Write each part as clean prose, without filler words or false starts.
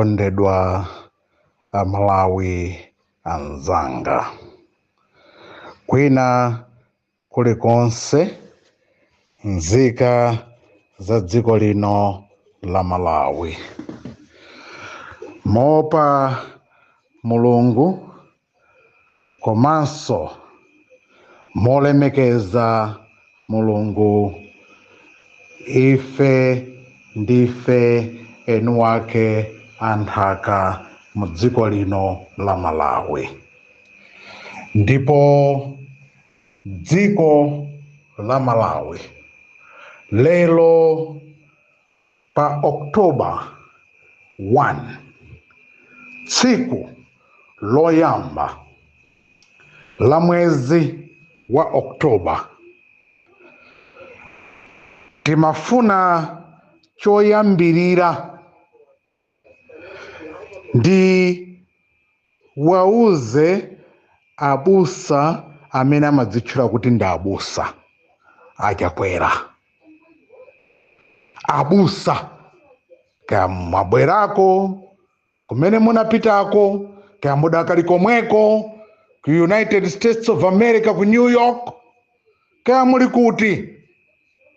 okondedwa Malawi anzanga, kwina kulikonse nzika za dziko lino la Malawi, moopa Mulungu komanso molemekeza Mulungu, ife ndife enu wake anthaka mu dziko lino la Malawi. Ndipo dziko la Malawi lelo pa Oktoba 1, tsiku loyamba la mwezi wa Oktoba, timafuna choyambirira ndi wauze abusa amene amadzitchula kuti ndi abusa achakwera. Abusa kaya mwabwerako kumene munapitako, kaya mudakali komweko ku United States of America, ku New York, kaya muli kuti,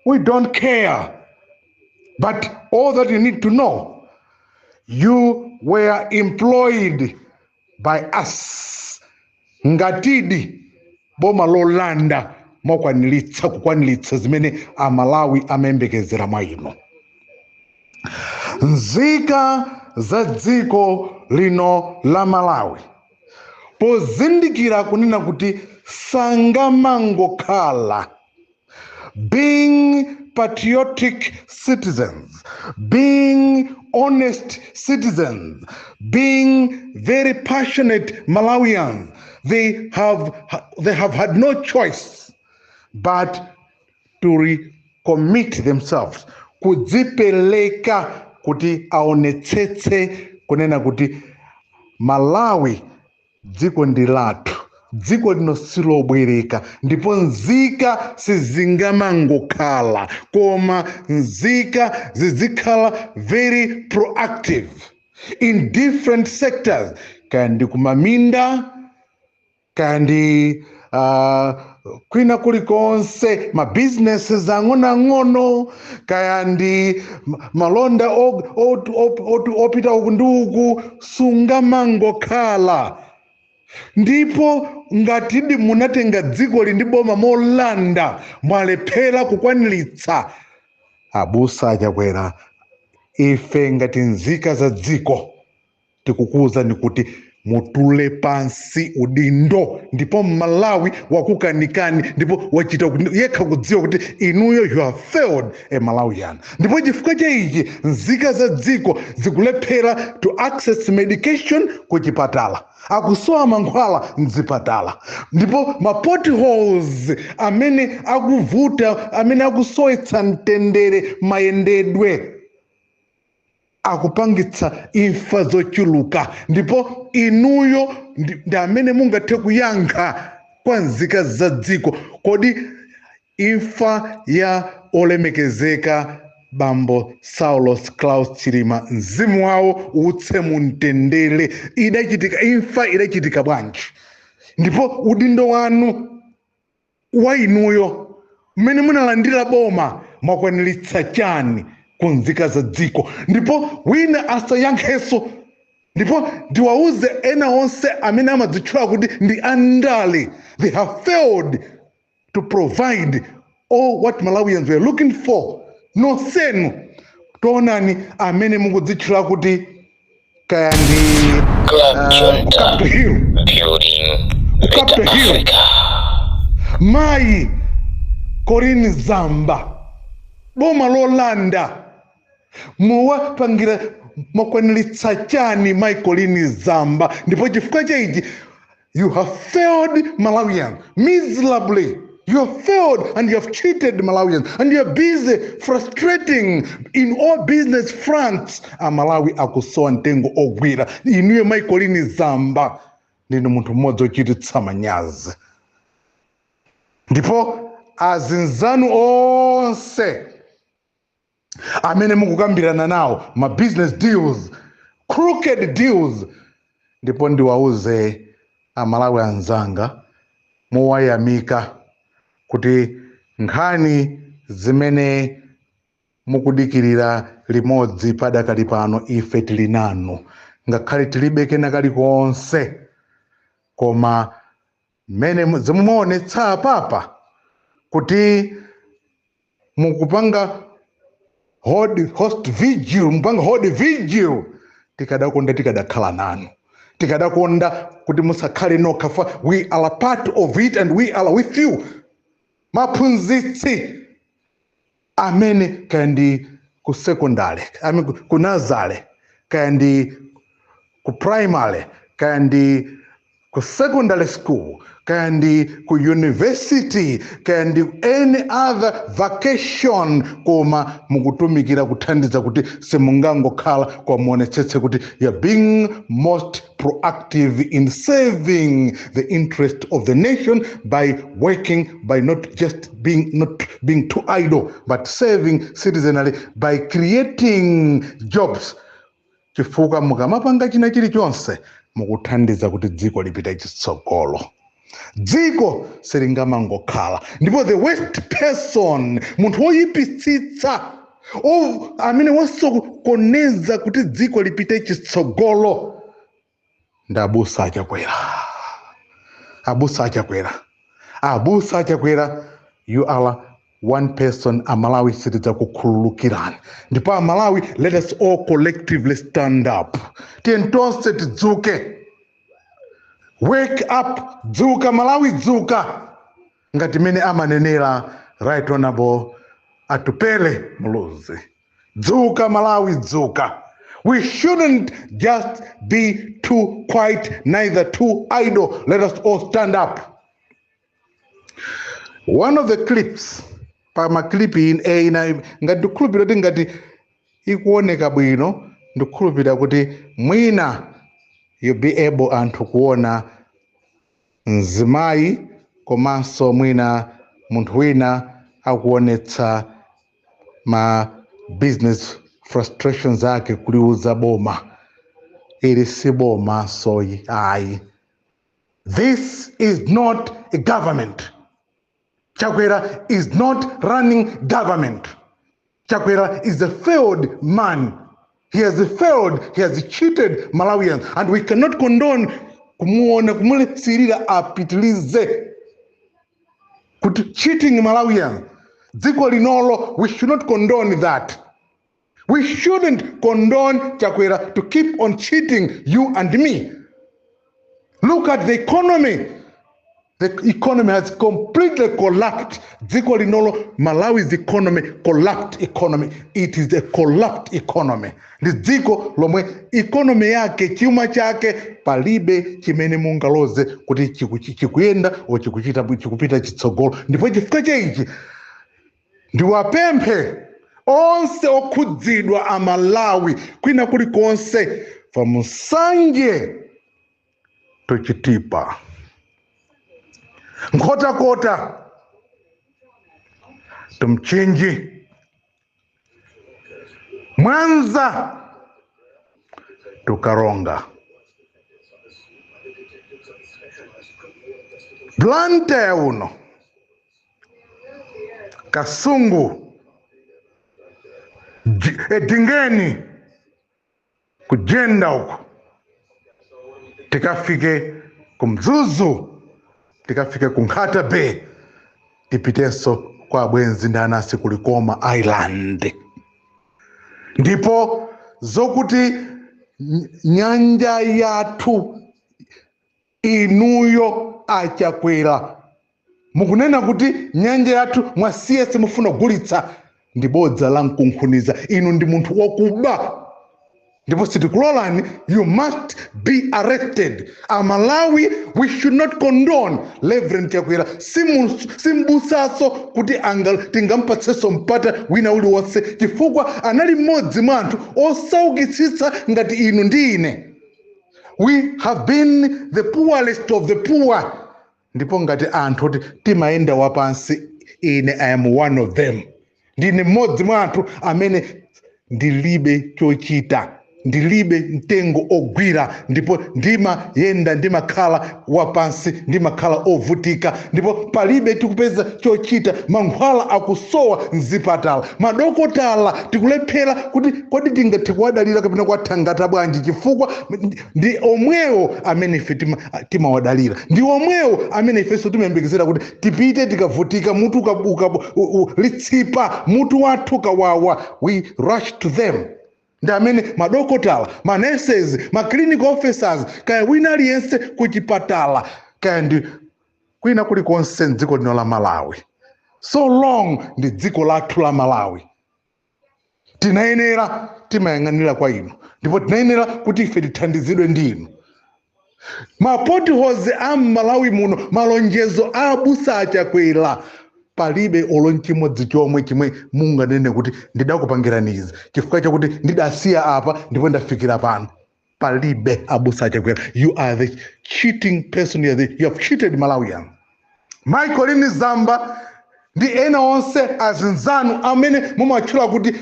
we don't care. But all that you need to know, you were employed by us ngatidi boma lolanda kukwaniritsa zimene Amalawi amembekezera mwa ino. Nzika za dziko lino la Malawi pozindikira kunena kuti sangamangokhala, being patriotic citizens, being honest citizens, being very passionate Malawians, they have had no choice but to recommit themselves, kudzipeleka kuti aonetsetse kunena kuti Malawi dziko ndi lathu, dziko lino silobwereka, ndipo nzika sizingamangokhala, koma nzika zizikhala very proactive in different sectors, kandi kumaminda, kandi kwina kulikonse ma businesses ang'ono, kaya ndi malonda opita uku ndi uku, sungamangokhala. Ndipo ngatidi munatenga dziko li ndi boma molanda, mwalephera kukwaniritsa. Abusa achakwera, ife ngati nzika za dziko tikukuwuzani kuti mutule pansi udindo, ndipo Malawi wakukanikani, ndipo wachita yekha kudziwa kuti inuyo you have failed a Malawian. Ndipo chifukwa cha ichi nzika za dziko zikulephera to access medication kuchipatala, akusowa mankhwala mzipatala, ndipo ma potholes amene akuvuta, amene akusowetsa mtendere mayendedwe, akupangitsa imfa zochuluka. Ndipo inuyo ndi amene mungathe kuyankha kwa nzika za dziko, kodi imfa ya olemekezeka Bambo Saulos Klaus Chilima, mzimu wawo utse mu mtendere, idachitika, imfa idachitika bwanji? Ndipo udindo wanu wa inuyo mmene munalandira boma mwakwaniritsa chani kunzika za dziko? Ndipo wina asayankheso, ndipo ndiwauze ena onse amene amadzitchula kuti ndi andale, they have failed to provide all what Malawians were looking for. Nonsenu tonani amene mukudzitchula kuti kaya ndi Capital Hill, Capital Hill, Mai Corinne Zamba, boma lolanda, muwapangira makwaniritsa chani Mai Corinne Zamba? Ndipo chifukwa cha ichi you have failed Malawians miserably. You have failed and you have cheated Malawians, and you are busy frustrating in all business fronts. Malawi akusowa ntengo ogwira. Inuyo Mai Corinne Zamba ndinu munthu mmodzi ochititsa manyazi. Ndipo azinzanu onse amene mukukambirana nawo ma business deals crooked deals. Ndipo ndiwauze amalawi anzanga mowayamika kuti nkhani zimene mukudikirira limodzi padakali pano ife tili nanu, ngakhale tilibe kena kalikonse, koma mmene zimuonetsa papa kuti mukupanga host vigil, mupanga hold vigil, tikadakonda tikadakhala nanu, tikadakonda kuti musakhale nokha. We are a part of it and we are with you. Maphunzitsi amene kandi ku secondary, ku nazale, kandi ku primary, kandi ku secondary school, kandi ku university, kandi any other vacation, koma mukutumikira kuthandiza kuti simungangokhala kwa muonetsetse kuti you're being most proactive in saving the interest of the nation by working, by not being too idle, but saving citizenry by creating jobs. Chifukwa mukamapanga china chilichonse mukuthandiza kuti dziko lipite chitsogolo. Dziko silingamangokhala. Ndipo the worst person, munthu woyipitsitsa, amene wasokoneza kuti dziko lipite chitsogolo, ndabusa achakwera. Abusa achakwera. Abusa achakwera. You are one person amalawi sitidza kukhululukirani. Ndipo amalawi, let us all collectively stand up. Tientonse tidzuke. Wake up, dzuka Malawi, dzuka. Ngati mene amanenera Right Honorable Atupele Muluzi. Dzuka Malawi, dzuka. We shouldn't just be too quiet, neither too idle. Let us all stand up. One of the clips, pama clip in ngati kulupira kuti ngati ikuoneka bwino, ndikulupira kuti mwina you'll be able anthu kuona mzimayi komanso mwina munthu wina akuonetsa ma business frustrations ake kuliuza boma. Ili si boma soyi ayi. This is not a government. Chakwera is not running government. Chakwera is a failed man. He has failed, he has cheated Malawians, and we cannot condone kumulisirira apitilize cheating Malawians. Dziko linolo, we should not condone that. We shouldn't condone Chakwera to keep on cheating you and me. Look at the economy. The economy has completely collapsed. Dziko linolo, Malawi's economy, collapsed economy. It is a collapsed economy. Dziko lomwe economy yake, chuma chake, palibe chimene mungaloze kuti chikuyenda o chikupita chitsogolo. Ndipo chifukwa chaichi ndiwapemphe onse okhudzidwa amalawi kwina kulikonse pamusanje tochitipa nkhotakota tumchinji Mwanza tukaronga Blantyre uno Kasungu Edingeni kujenda huko tikafike kumzuzu tikafike kunkhata bay tipiteso kwa bwenzi ndanasi kulikoma island ndipo zokuti nyanja yathu inuyo achakwera mukunena kuti nyanja yathu mwasiye simufuna kugulitsa ndibodza la nkunkhuniza inu ndi munthu wakuba ndipo sitikulolani. You must be arrested. Amalawi, we should not condone Reverend Chakwera simbusaso kuti tingampatseso mpata wina uli wonse chifukwa anali mmodzi mwa anthu osaukitsitsa ngati inu ndi ine. We have been the poorest of the poor. Ndipo ngati anthu timayenda wapansi, ine I am one of them. Ndine mmodzi mwa anthu amene ndilibe chochita ndilibe mtengo ogwira ndipo ndimayenda ndimakhala wapansi ndimakhala ovutika ndipo palibe tikupeza chochita mankhwala akusowa mzipatala madokotala tikulephera kuti kodi tingathe kuwadalira kapena kuwathangata bwanji chifukwa ndi omwewo amene ife timawadalira ndi omwewo amene ifenso timayembekezera kuti tipite tikavutika mutu litsipa mutu wathu kawawa we rush to them ndi amene madokotala manurses clinical officers kaya wina aliyense kuchipatala kaya ndi kwina kulikonse m'dziko lino la Malawi so long ndi dziko lathu la Malawi tinayenera timayang'anira kwa inu ndipo tinayenera kuti ife tithandizidwe ndi inu mapotholes a Malawi muno malonjezo a abusa achakwera palibe olonchimodzi chomwe munganene kuti ndidakupangiraniza chifukwa chakuti ndidasiya apa ndipo ndafikira pano palibe abusa achakwera you are the cheating person you have cheated Malawian Michael Zamba ndi ena onse azinzanu amene mumatchula kuti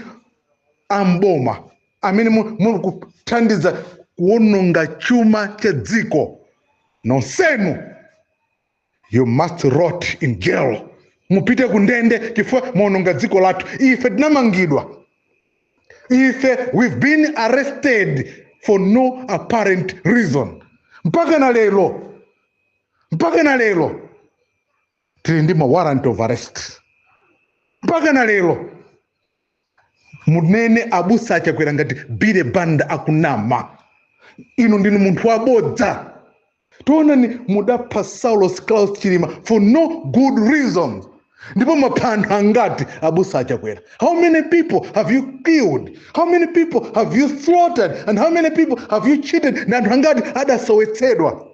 amboma amene mukuthandiza kuononga chuma cha dziko nonsenu you must rot in jail mupite kundende chifukwa muononga dziko lathu ife tinamangidwa ife we've been arrested for no apparent reason mpaka na lero tili ndi warrant of arrest mpaka na lero munene abusa achakwera ngati bile banda akunama inu ndinu munthu wabodza tionani mudapha Saulos Klaus Chilima for no good reasons ndipo maphandu angati abusa achakwera how many people have you killed how many people have you slaughtered and how many people have you cheated na anthu angati adasowetsedwa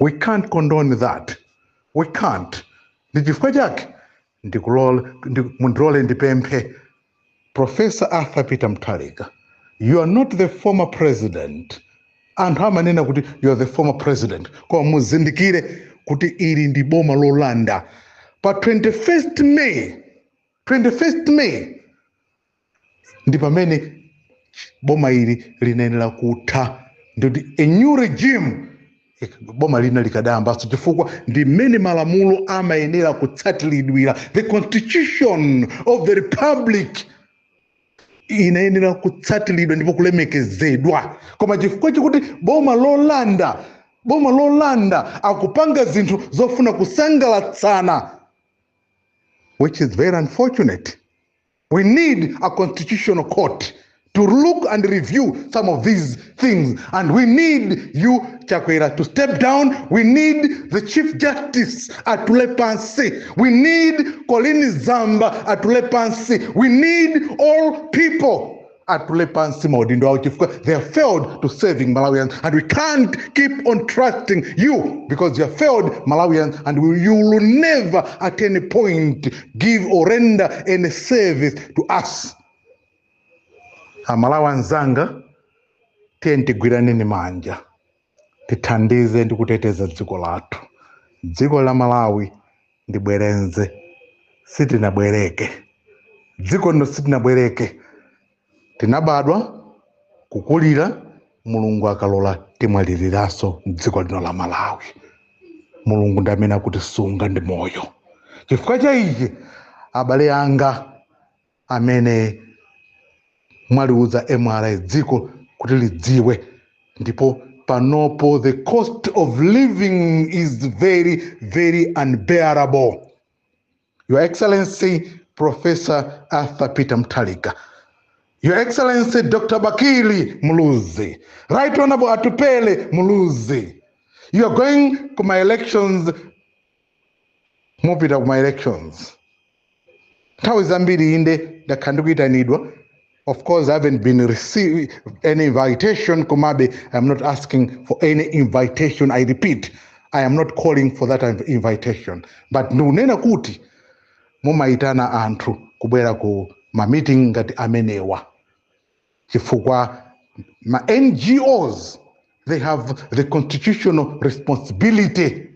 we can't condone that we can't ndi chifukwa chake mundilole ndipemphe Professor Arthur Peter Mutharika you are not the former president anthu amanena kuti you are the former president koma muzindikire kuti ili ndi boma lolanda pa 21st May ndi pamene boma ili linayenera kutha ndi a new regime boma lina likadayambanso chifukwa ndi mmene malamulo amayenera kutsatilidwira the constitution of the republic inayenera kutsatilidwa ndipo kulemekezedwa koma chifukwa chikuti boma lolanda akupanga zinthu zofuna kusangalatsana which is very unfortunate we need a constitutional court to look and review some of these things and we need you Chakwera to step down we need the Chief Justice atule pansi we need Colin Zamba atule pansi we need all people atule pansi maudindo awo chifukwa they have failed to saving Malawians and we can't keep on trusting you because you have failed Malawians and you will never at any point give or render any service to us Amalawi anzanga tigwiraneni manja tithandize ndi kuteteza dziko lathu dziko la Malawi ndibwerenze sitinabwereke dziko lino sitinabwereke tinabadwa kukulira mulungu akalola timwaliriranso dziko lino la Malawi mulungu ndi amene akutisunga ndi moyo chifukwa cha ichi abale anga amene mwaliuza MRI dziko kuti lidziwe ndipo panopo the cost of living is very very unbearable Your Excellency Professor Arthur Peter Mutharika Your Excellency Dr. Bakili Muluzi Right Honorable Atupele Muluzi you are going to my elections mupita kuma elections nthawi zambiri inde ndakandukuitanidwa Of course, I haven't been receiving any invitation. Komabe, I'm not asking for any invitation. I repeat, I am not calling for that invitation. But nunena kuti, mumaitana anthu kubwera ku ma meeting ngati amenewa. Chifukwa ma NGOs, they have the constitutional responsibility.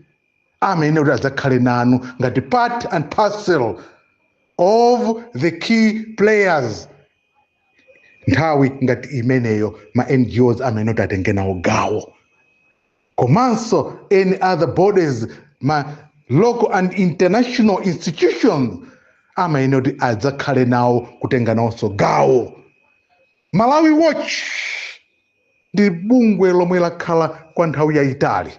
Amene udazakhale nanu ngati part and parcel of the key players nthawi ngati imeneyo ma NGOs amene atenge nawo gawo. Komanso any other bodies, ma local and international institutions amene kuti adzakhale nawo kutenga nawonso gawo. Malawi Watch ndi bungwe lomwe lakhala kwa nthawi yayitali,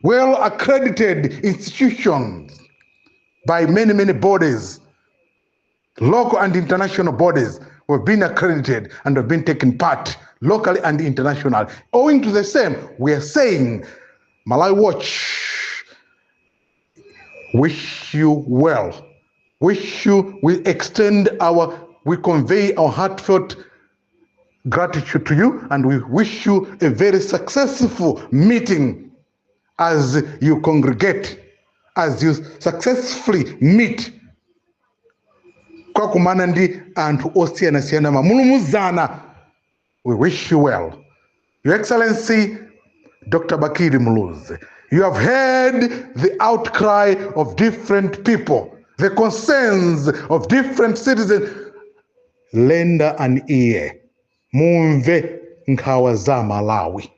well accredited institutions by many bodies, local and international bodies who have been accredited and have been taking part locally and internationally. Owing to the same, we are saying Malawi Watch wish you well. We convey our heartfelt gratitude to you, and we wish you a very successful meeting as you congregate, as you successfully meet. Kwa kumana ndi anthu osiyana-siyana mamulumuzana. We wish you well. Your Excellency, Dr. Bakiri Muluzi, you have heard the outcry of different people, the concerns of different citizens. Lenda an ear. Mumve nkhawa za Malawi.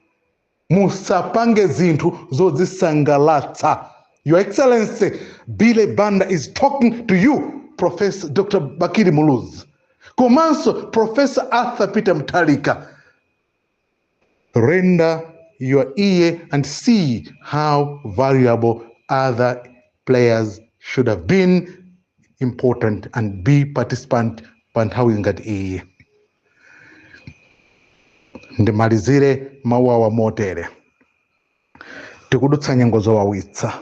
Musapange zinthu zozisangalatsa. Your Excellency, Bile Banda is talking to you, Professor Dr. Bakiri Muluzi. Komanso Professor Arthur Peter Mutharika. Render your ear and see how valuable other players should have been important and be participant panthawi ngati iyi. Ndimalizire mawu motere. Tikudutsa nyengo zowawitsa.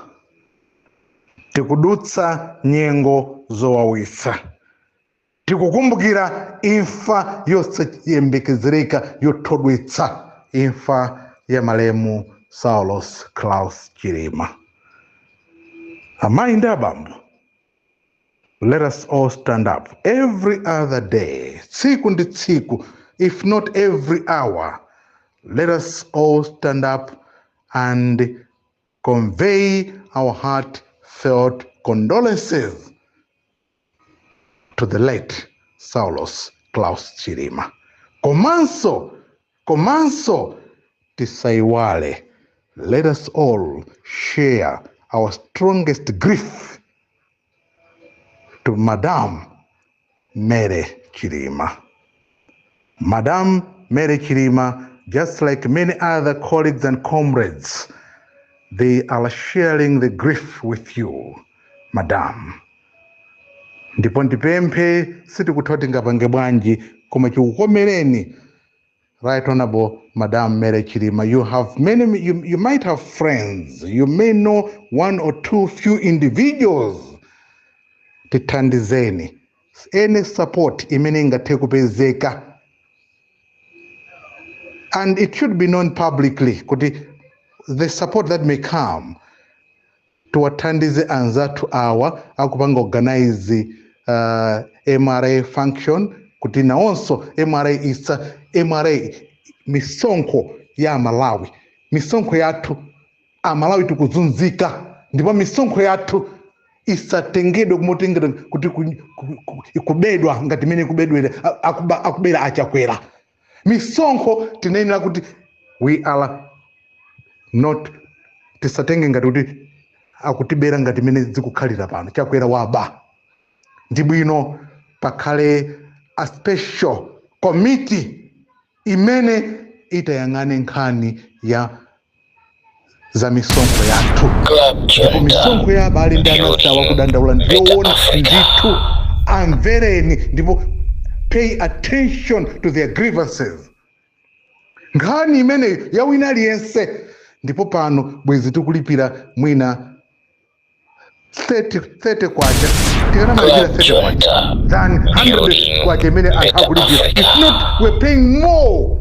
Tikudutsa nyengo zowawitsa. Tikukumbukira imfa yosayembekezereka yothodwitsa, imfa ya malemu Saulos Klaus Chilima. Amayi ndi abambo, let us all stand up every other day, tsiku ndi tsiku, if not every hour. Let us all stand up and convey our heartfelt condolences to the late Saulos Klaus Chilima. Komanso tisaiwale. Let us all share our strongest grief to Madam Mary Chilima. Madam Mary Chilima, just like many other colleagues and comrades, they are sharing the grief with you, Madam. Ndipo ndipemphe sitikutoti ngapange bwanji koma chikukomereni, Right Honorable Madam Mary Chilima. You have you might have friends, you may know one or two few individuals. Titandizeni any support imene ingathe kupezeka, and it should be known publicly kuti the support that may come tiwathandize anzathu awa akupanga organize MRA function kuti nawonso MRA misonkho ya Malawi, misonkho yathu Malawi tikuzunzika, ndipo misonkho yathu isatengedwe kumotengedwa kuti ikubedwa ngati mene kubedwera akubera achakwera. Misonkho tinenera kuti we are not tisatenge ngati kuti akutibera ngati mene zikukhalira pano chakwera waba. Ndi bwino pakhale a special committee imene itayang'ane nkhani ya za misonkho yathu. Ndipo misonkho ya abale ndi anasawa kudandaula ndiyoona ndithu amvereni ndipo pay attention to their grievances. Nkhani imene ya wina aliyense ndipo pano bwezi tikulipira mwina 30 kwacha tikanamalizira 30 kwacha than 100 kwacha imene akulipira. If not, we're paying more.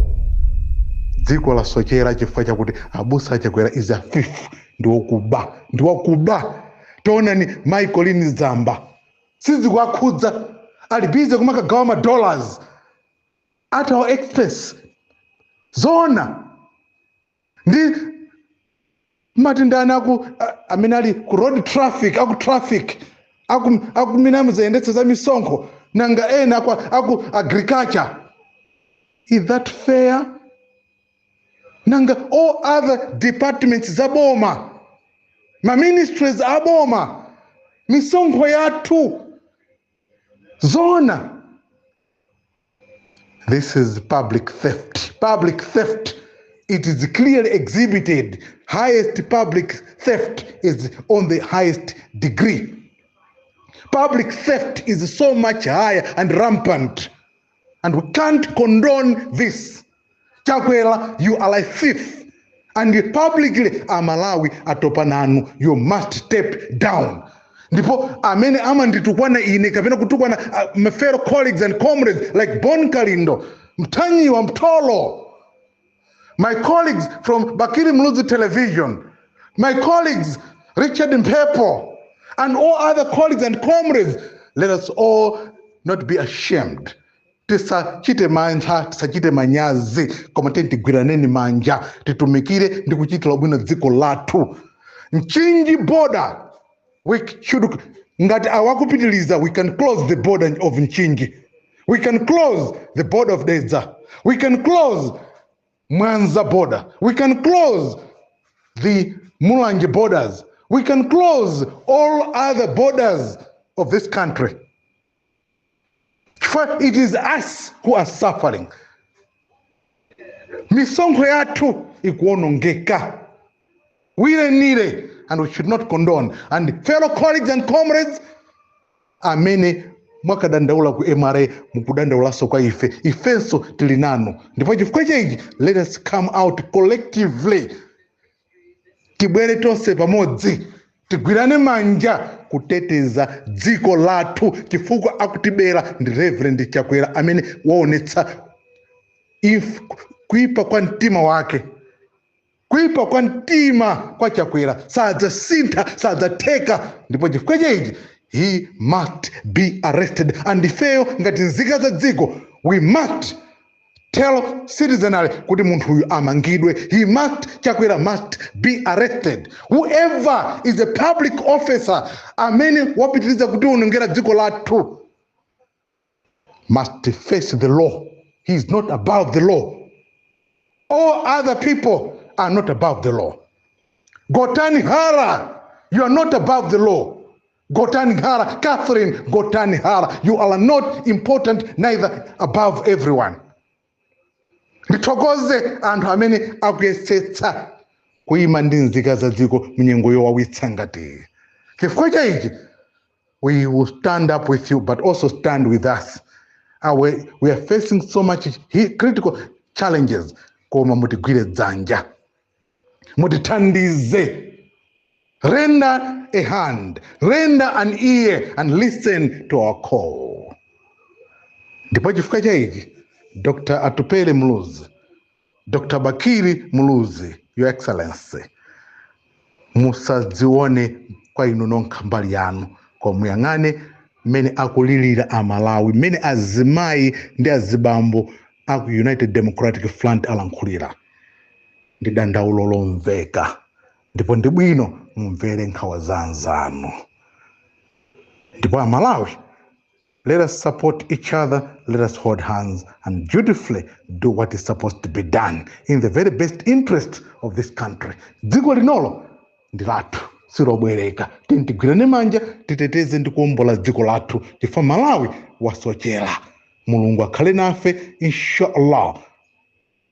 Dziko la sochera chifukwa chakuti abusa achakwera is a thief, ndiwokuba. Tonani Michael Zamba sizi kwakhudza alibize kumakagawa $, at our expense. Zona ndi matindana amene ali ku road traffic, akumina muzayendetsa za misonkho nanga ena aku agriculture Is that fair? Nanga all other departments zaboma, ma ministries aboma, misonkho yathu zona. This is public theft. Public theft. It is clearly exhibited. Highest public theft is on the highest degree. Public theft is so much higher and rampant. And we can't condone this. Chakwera, you are a thief. And publicly, Amalawi atopananu, you must step down. Ndipo amene amanditukwana ine kapena kutukwana my fellow colleagues and comrades like Bon Kalindo, Mtanyi wa Mtolo, my colleagues from Bakiri Mluzi Television, my colleagues Richard Mpepo, and all other colleagues and comrades, let us all not be ashamed. Tisachite manja, tisachite manyazi, koma tigwiraneni manja, titumikire ndi kuchitira bwino dziko lathu. Mchinji border, we should, ngati awakupitiliza, we can close the border of Mchinji. We can close the border of Dedza. We can close Mwanza border. We can close the Mulanje borders. We can close all other borders of this country. For it is us who are suffering. Misonkho yathu ikuonongeka. We don't need it, and we should not condone. And fellow colleagues and comrades, amene mwakadandaula ku MRA mukudandaula so kwa ifenso tilinano. Ndipo chifukwa chechi, let us come out collectively. Tibwere tonse pamodzi, tigwirane manja kuteteza dziko lathu chifukwa akutibera ndi Reverend Chakwera amene waonetsa kuipa kwa mtima wake. Kuipa kwa mtima kwa Chakwera sadzasintha, sadzateka. Ndipo chifukwa chechi, he must be arrested. And ifeyo ngati nzika za dziko, we must tell citizenry kuti munthu huyu amangidwe. Chakwera must be arrested. Whoever is a public officer amene wapitiriza kuti unongera dziko lathu must face the law. He is not above the law. All other people are not above the law. Gotani Hara, you are not above the law. Gotani Hara, Catherine Gotani Hara, you are not important, neither above everyone. Mitogoze anthu amene akuyesetsa kuima ndi nzika za dziko mnyengo yowawitsa ngati. Chifukwa chaichi, we will stand up with you, but also stand with us. We are facing so much critical challenges. Koma mutigwire dzanja, mutithandize. Render a hand, render an ear, and listen to our call. Ndipo chifukwa chaichi, Dr. Atupele Mluzi, Dr. Bakiri Mluzi, Your Excellency, musadzione kwa inu nonka mbali yanu, kwa muyang'ane mene akulilira Amalawi, mene azimayi ndi azibambo aku United Democratic Front alankhulira. Ndi dandaulo lomveka, ndipo ndi bwino mumvere nkhawa zanzanu. Ndipo Amalawi, let us support each other, let us hold hands and dutifully do what is supposed to be done in the very best interest of this country. Dziko linolo ndi lathu, silobwereka. Tigwirane manja, titeteze ndi kuombola dziko lathu. Chifukwa Malawi wasochera. Mulungu akhale nafe, inshallah.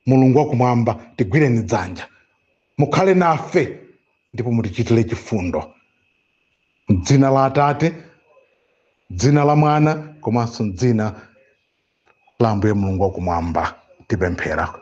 Mulungu wakumwamba, tigwireni dzanja. Mukhale nafe, ndipo mutichitire chifundo. M'dzina la Atate, dzina la Mwana, komanso dzina la Ambuye Mulungu wakumwamba tipemphera.